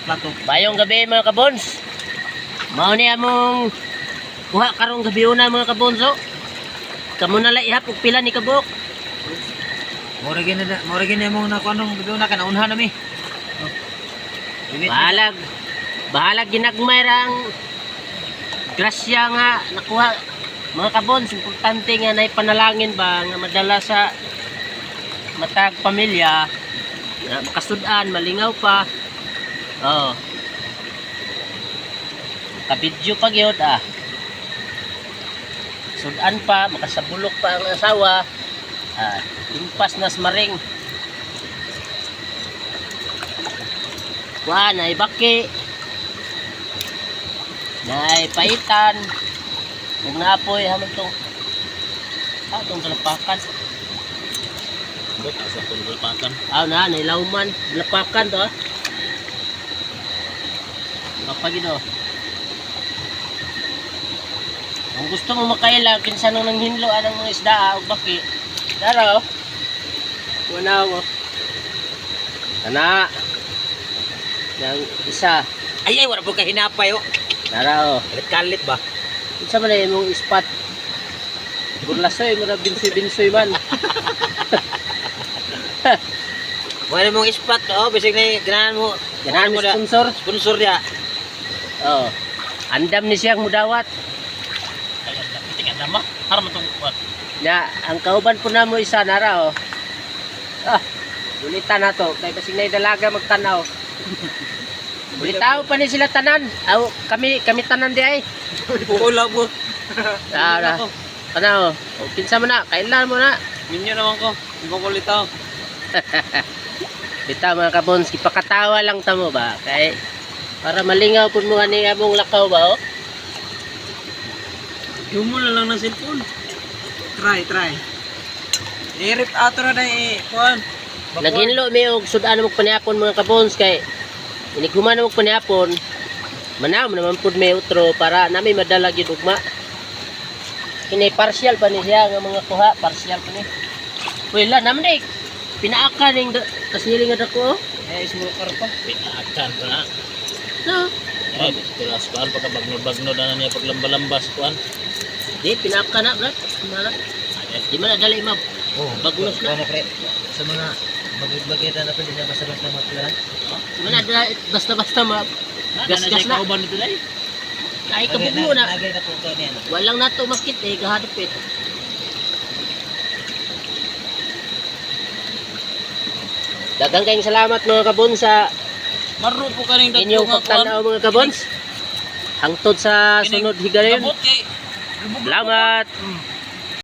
plato-plato. Bayong gabi mga kabons. Mao ni among kuha karong gabi una mga kabons oh. Kamo na lang ihap og pila ni kabuk. Mora gini mo na kung anong gagawin na kanaunhan nami. Bahalag ginagmay rang grasya nga nakuha mga kabons. Importante nga na ipanalangin ba nga madala sa matag pamilya na makasudan, malingaw pa. Oh. Kabidyo pa gyud ah. Sudan pa, makasabulok pa ang asawa. Impas na smaring. Wa na ibaki. Na paitan. Ug naapoy hamon tong atong kalapakan. Bot asa tong lapakan. Na nailawman, lapakan to ah. Kapagino. Kung gusto mo makaila, kinsa nung nanghinlo anang mga isda o baki. Dara oh. Wala ko. Ana. Yang isa. Ay wala po ka hinapay oh. Dara oh. Kalit ba? Kinsa man ay imong ispat. Burlasoy mo na binsoy man. Wala mong ispat oh, bisig na ganahan mo. Ganahan mo sponsor. Sponsor dia. Oh. Andam ni siyang mudawat. Nama, harap itong kuwan. Ya, ang kauban po na mo isa nara oh. Ulitan na to. Kaya basing na dalaga magtanaw. Ulitaw pa ni sila tanan. Kami tanan di ay. Pukula po. Tanaw. Kinsa mo na. Kailan mo na. Minyo naman ko. Hindi ko ulitaw. Bitaw mga kabons. Ipakatawa lang tamo ba. Kaya para malingaw po mo nga among lakaw ba oh. Yung mo na lang ng cellphone. Try. I-rip out na na kuwan. Naginlo mi og sudan mo paniapon mga kabons kay iniguman mo paniapon. Manaw naman pud may utro para nami madala gyud ugma. Kini partial pa ni siya nga mga kuha, partial pa ni. Wala naman dik. Pinaaka ning kasiling nga dako. Smoker pa. Pinaakan pa na. No. Ay, tulas kuan pagkabagno na niya paglamba-lambas kuan. Di pinaka na bro. Di man dali map. Oh, bagnos na. Sa mga bagay-bagay na pwede na basta-basta matularan. Di man basta-basta map. Gas-gas na. Kauban dito dai. Ay kabugo na. Nagay na po to niyan. Walang nato makit gahadapit. Daghang kayong salamat mga kabons sa Maro po kaning inyong pagtanaw mga kabons. Hangtod sa sunod higayon. Salamat.